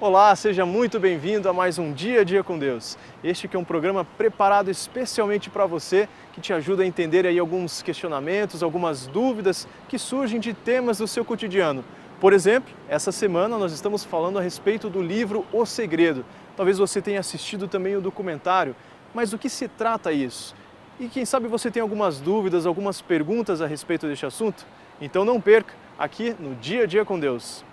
Olá, seja muito bem-vindo a mais um Dia a Dia com Deus. Este que é um programa preparado especialmente para você, que te ajuda a entender aí alguns questionamentos, algumas dúvidas que surgem de temas do seu cotidiano. Por exemplo, essa semana nós estamos falando a respeito do livro O Segredo. Talvez você tenha assistido também o documentário, mas do que se trata isso? E quem sabe você tem algumas dúvidas, algumas perguntas a respeito deste assunto? Então não perca, aqui no Dia a Dia com Deus.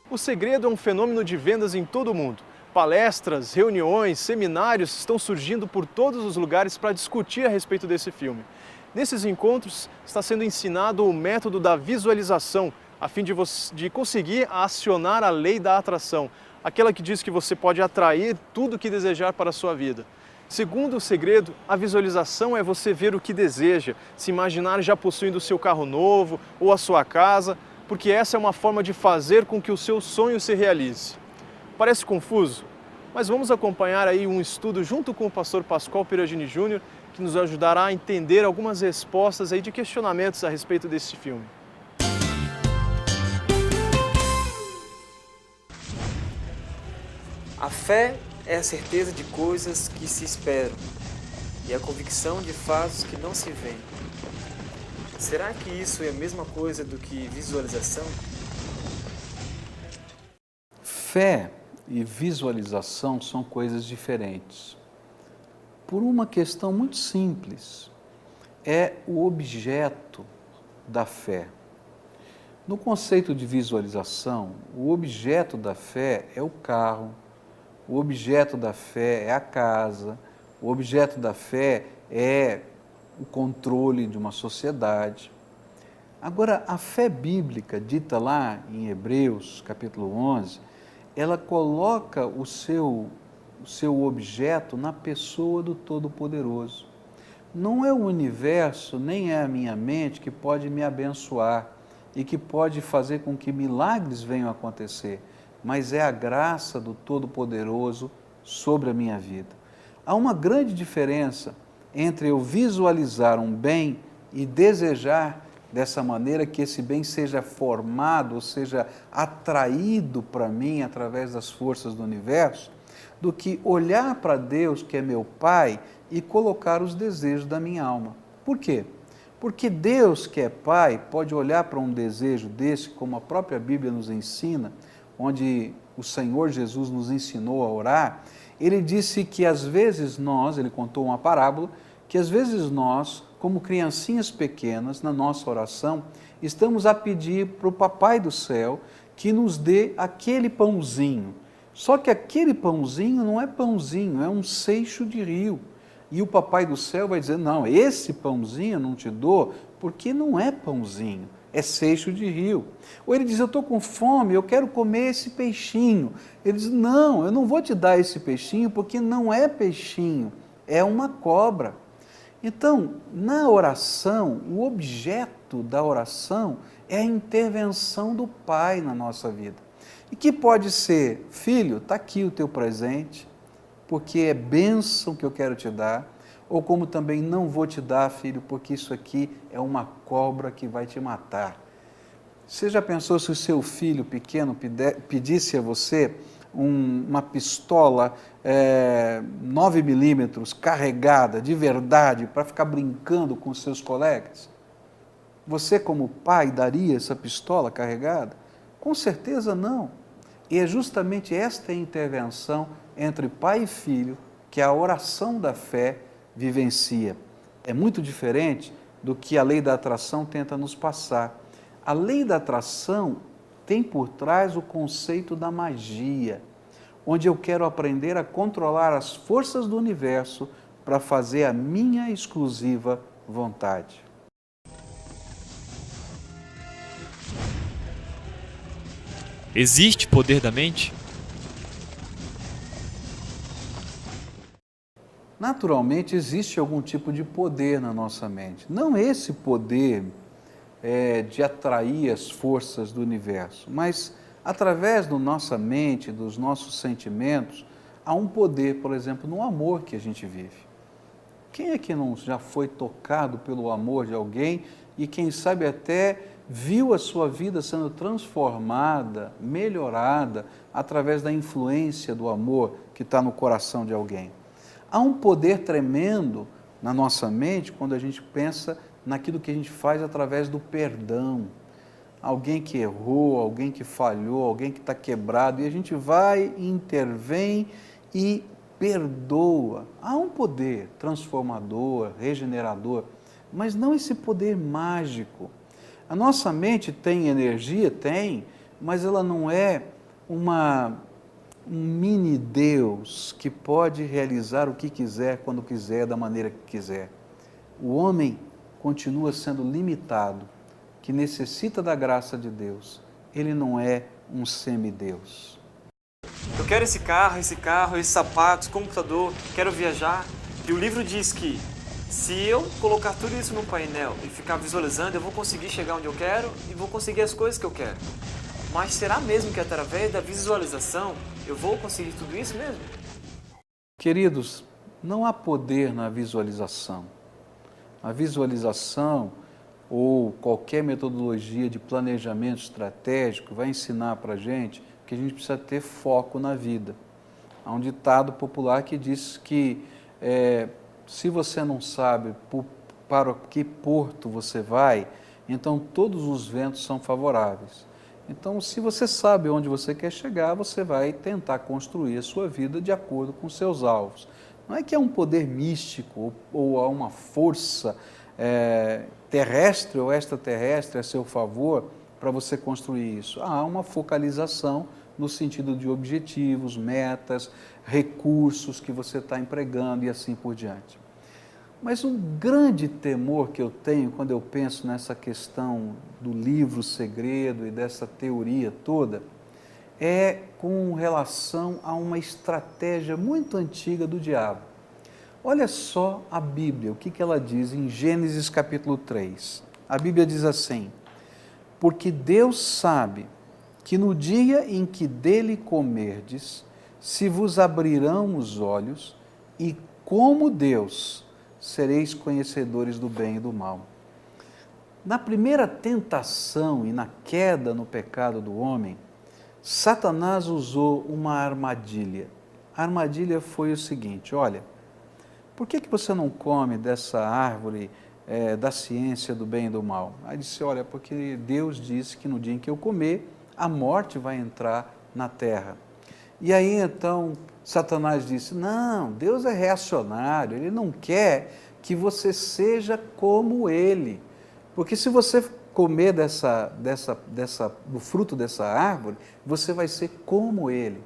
O Segredo é um fenômeno de vendas em todo o mundo. Palestras, reuniões, seminários estão surgindo por todos os lugares para discutir a respeito desse filme. Nesses encontros está sendo ensinado o método da visualização, a fim de conseguir acionar a lei da atração, aquela que diz que você pode atrair tudo o que desejar para a sua vida. Segundo o Segredo, a visualização é você ver o que deseja, se imaginar já possuindo o seu carro novo ou a sua casa, porque essa é uma forma de fazer com que o seu sonho se realize. Parece confuso? Mas vamos acompanhar aí um estudo junto com o pastor Pascoal Peragini Júnior, que nos ajudará a entender algumas respostas aí de questionamentos a respeito desse filme. A fé é a certeza de coisas que se esperam e a convicção de fatos que não se veem. Será que isso é a mesma coisa do que visualização? Fé e visualização são coisas diferentes. Por uma questão muito simples, é o objeto da fé. No conceito de visualização, o objeto da fé é o carro, o objeto da fé é a casa, o objeto da fé é o controle de uma sociedade. Agora, a fé bíblica, dita lá em Hebreus, capítulo 11, ela coloca o seu objeto na pessoa do Todo-Poderoso. Não é o universo, nem é a minha mente que pode me abençoar e que pode fazer com que milagres venham a acontecer, mas é a graça do Todo-Poderoso sobre a minha vida. Há uma grande diferença entre eu visualizar um bem e desejar dessa maneira que esse bem seja formado, ou seja, atraído para mim através das forças do universo, do que olhar para Deus, que é meu Pai, e colocar os desejos da minha alma. Por quê? Porque Deus, que é Pai, pode olhar para um desejo desse, como a própria Bíblia nos ensina, onde o Senhor Jesus nos ensinou a orar. Ele disse que às vezes ele contou uma parábola, que às vezes nós, como criancinhas pequenas, na nossa oração, estamos a pedir para o Papai do Céu que nos dê aquele pãozinho. Só que aquele pãozinho não é pãozinho, é um seixo de rio. E o Papai do Céu vai dizer, não, esse pãozinho eu não te dou, porque não é pãozinho, é seixo de rio. Ou ele diz, eu estou com fome, eu quero comer esse peixinho. Ele diz, não, eu não vou te dar esse peixinho, porque não é peixinho, é uma cobra. Então, na oração, o objeto da oração é a intervenção do Pai na nossa vida. E que pode ser, filho, está aqui o teu presente, porque é bênção que eu quero te dar, ou como também não vou te dar, filho, porque isso aqui é uma cobra que vai te matar. Você já pensou se o seu filho pequeno pedisse a você uma pistola 9mm carregada de verdade para ficar brincando com seus colegas? Você, como pai, daria essa pistola carregada? Com certeza não. E é justamente esta intervenção entre pai e filho que a oração da fé vivencia. É muito diferente do que a lei da atração tenta nos passar. A lei da atração tem por trás o conceito da magia, onde eu quero aprender a controlar as forças do universo para fazer a minha exclusiva vontade. Existe poder da mente? Naturalmente, existe algum tipo de poder na nossa mente. Não esse poder de atrair as forças do universo, mas através da nossa mente, dos nossos sentimentos, há um poder, por exemplo, no amor que a gente vive. Quem é que não já foi tocado pelo amor de alguém e quem sabe até viu a sua vida sendo transformada, melhorada, através da influência do amor que está no coração de alguém? Há um poder tremendo na nossa mente quando a gente pensa naquilo que a gente faz através do perdão. Alguém que errou, alguém que falhou, alguém que está quebrado, e a gente vai, intervém e perdoa. Há um poder transformador, regenerador, mas não esse poder mágico. A nossa mente tem energia? Tem, mas ela não é um mini Deus que pode realizar o que quiser, quando quiser, da maneira que quiser. O homem continua sendo limitado, que necessita da graça de Deus. Ele não é um semideus. Eu quero esse carro, esses sapatos, computador, quero viajar. E o livro diz que se eu colocar tudo isso no painel e ficar visualizando, eu vou conseguir chegar onde eu quero e vou conseguir as coisas que eu quero. Mas será mesmo que através da visualização eu vou conseguir tudo isso mesmo? Queridos, não há poder na visualização. A visualização ou qualquer metodologia de planejamento estratégico vai ensinar para a gente que a gente precisa ter foco na vida. Há um ditado popular que diz que se você não sabe para que porto você vai, então todos os ventos são favoráveis. Então, se você sabe onde você quer chegar, você vai tentar construir a sua vida de acordo com seus alvos. Não é que há um poder místico ou há uma força terrestre ou extraterrestre a seu favor para você construir isso. Há uma focalização no sentido de objetivos, metas, recursos que você está empregando e assim por diante. Mas um grande temor que eu tenho quando eu penso nessa questão do livro segredo e dessa teoria toda é com relação a uma estratégia muito antiga do diabo. Olha só a Bíblia, o que ela diz em Gênesis capítulo 3. A Bíblia diz assim: porque Deus sabe que no dia em que dele comerdes, se vos abrirão os olhos, e como Deus, sereis conhecedores do bem e do mal. Na primeira tentação e na queda no pecado do homem, Satanás usou uma armadilha. A armadilha foi o seguinte: olha, por que você não come dessa árvore da ciência do bem e do mal? Aí disse: olha, porque Deus disse que no dia em que eu comer, a morte vai entrar na terra. E aí então Satanás disse: não, Deus é reacionário, Ele não quer que você seja como Ele. Porque se você comer do fruto dessa árvore, você vai ser como Ele.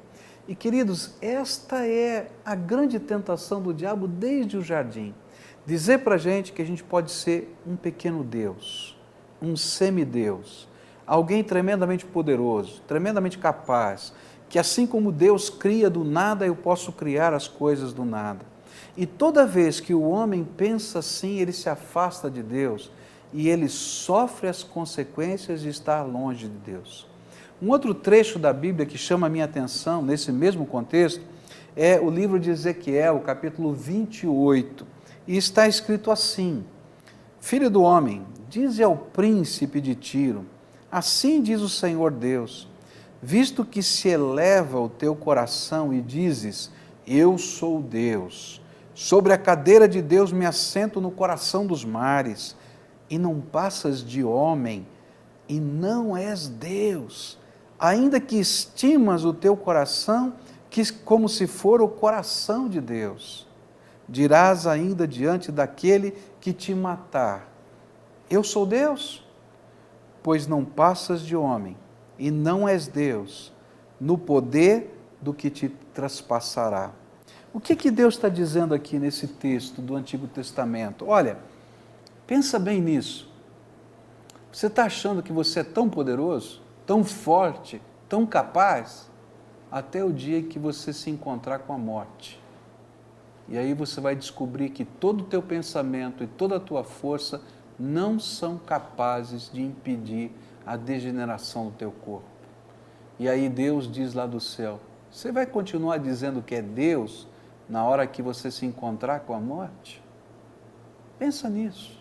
E queridos, esta é a grande tentação do diabo desde o jardim. Dizer para a gente que a gente pode ser um pequeno Deus, um semideus, alguém tremendamente poderoso, tremendamente capaz, que assim como Deus cria do nada, eu posso criar as coisas do nada. E toda vez que o homem pensa assim, ele se afasta de Deus e ele sofre as consequências de estar longe de Deus. Um outro trecho da Bíblia que chama a minha atenção, nesse mesmo contexto, é o livro de Ezequiel, capítulo 28, e está escrito assim: filho do homem, dize ao príncipe de Tiro, assim diz o Senhor Deus, visto que se eleva o teu coração e dizes, eu sou Deus, sobre a cadeira de Deus me assento no coração dos mares, e não passas de homem, e não és Deus, ainda que estimas o teu coração como se for o coração de Deus, dirás ainda diante daquele que te matar, eu sou Deus? Pois não passas de homem, e não és Deus, no poder do que te traspassará. O que Deus está dizendo aqui nesse texto do Antigo Testamento? Olha, pensa bem nisso. Você está achando que você é tão poderoso, tão forte, tão capaz, até o dia que você se encontrar com a morte. E aí você vai descobrir que todo o teu pensamento e toda a tua força não são capazes de impedir a degeneração do teu corpo. E aí Deus diz lá do céu, Você vai continuar dizendo que é Deus na hora que você se encontrar com a morte? Pensa nisso.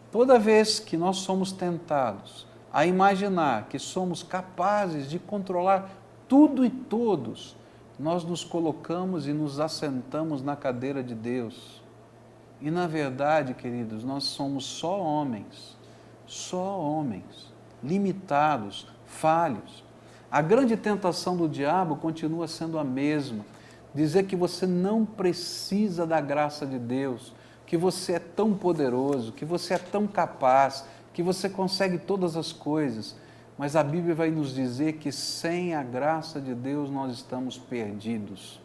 Toda vez que nós somos tentados a imaginar que somos capazes de controlar tudo e todos, nós nos colocamos e nos assentamos na cadeira de Deus. E na verdade, queridos, nós somos só homens, limitados, falhos. A grande tentação do diabo continua sendo a mesma, dizer que você não precisa da graça de Deus, que você é tão poderoso, que você é tão capaz, que você consegue todas as coisas. Mas a Bíblia vai nos dizer que sem a graça de Deus nós estamos perdidos.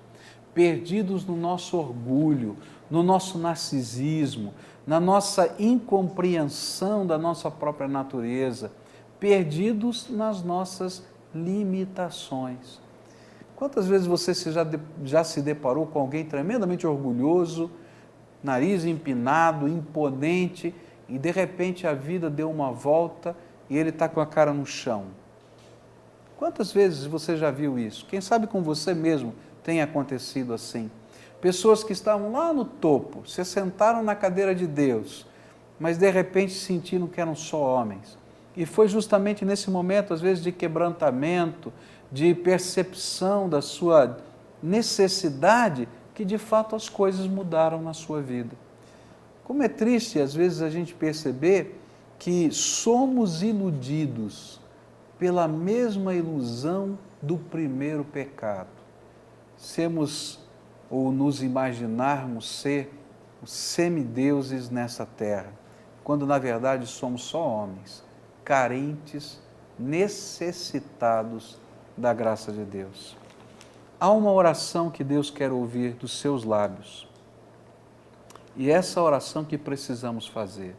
Perdidos no nosso orgulho, no nosso narcisismo, na nossa incompreensão da nossa própria natureza, perdidos nas nossas limitações. Quantas vezes você já se deparou com alguém tremendamente orgulhoso, nariz empinado, imponente, e de repente a vida deu uma volta e ele está com a cara no chão? Quantas vezes você já viu isso? Quem sabe com você mesmo tem acontecido assim. Pessoas que estavam lá no topo, se sentaram na cadeira de Deus, mas de repente sentiram que eram só homens. E foi justamente nesse momento, às vezes, de quebrantamento, de percepção da sua necessidade, que de fato as coisas mudaram na sua vida. Como é triste, às vezes, a gente perceber que somos iludidos pela mesma ilusão do primeiro pecado. Sermos ou nos imaginarmos ser os semideuses nessa terra, quando na verdade somos só homens, carentes, necessitados da graça de Deus. Há uma oração que Deus quer ouvir dos seus lábios. E essa oração que precisamos fazer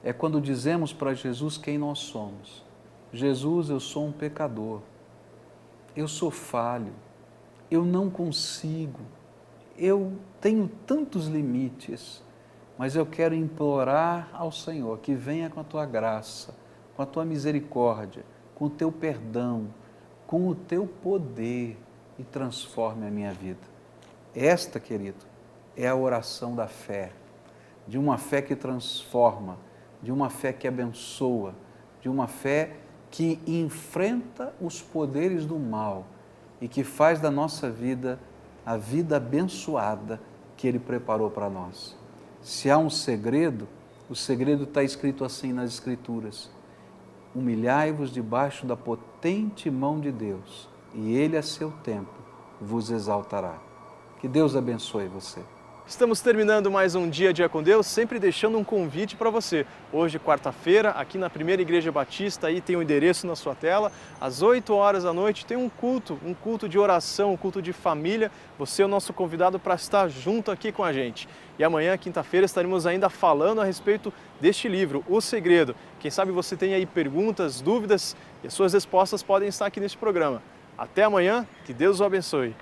é quando dizemos para Jesus quem nós somos. Jesus, eu sou um pecador, eu sou falho, eu não consigo, eu tenho tantos limites, mas eu quero implorar ao Senhor que venha com a tua graça, com a tua misericórdia, com o teu perdão, com o teu poder e transforme a minha vida. Esta, querido, é a oração da fé, de uma fé que transforma, de uma fé que abençoa, de uma fé que enfrenta os poderes do mal e que faz da nossa vida a vida abençoada que Ele preparou para nós. Se há um segredo, o segredo está escrito assim nas Escrituras: humilhai-vos debaixo da potente mão de Deus, e Ele a seu tempo vos exaltará. Que Deus abençoe você. Estamos terminando mais um Dia com Deus, sempre deixando um convite para você. Hoje, quarta-feira, aqui na Primeira Igreja Batista, aí tem o endereço na sua tela, às 8 horas da noite tem um culto de oração, um culto de família. Você é o nosso convidado para estar junto aqui com a gente. E amanhã, quinta-feira, estaremos ainda falando a respeito deste livro, O Segredo. Quem sabe você tem aí perguntas, dúvidas, e as suas respostas podem estar aqui neste programa. Até amanhã, que Deus o abençoe.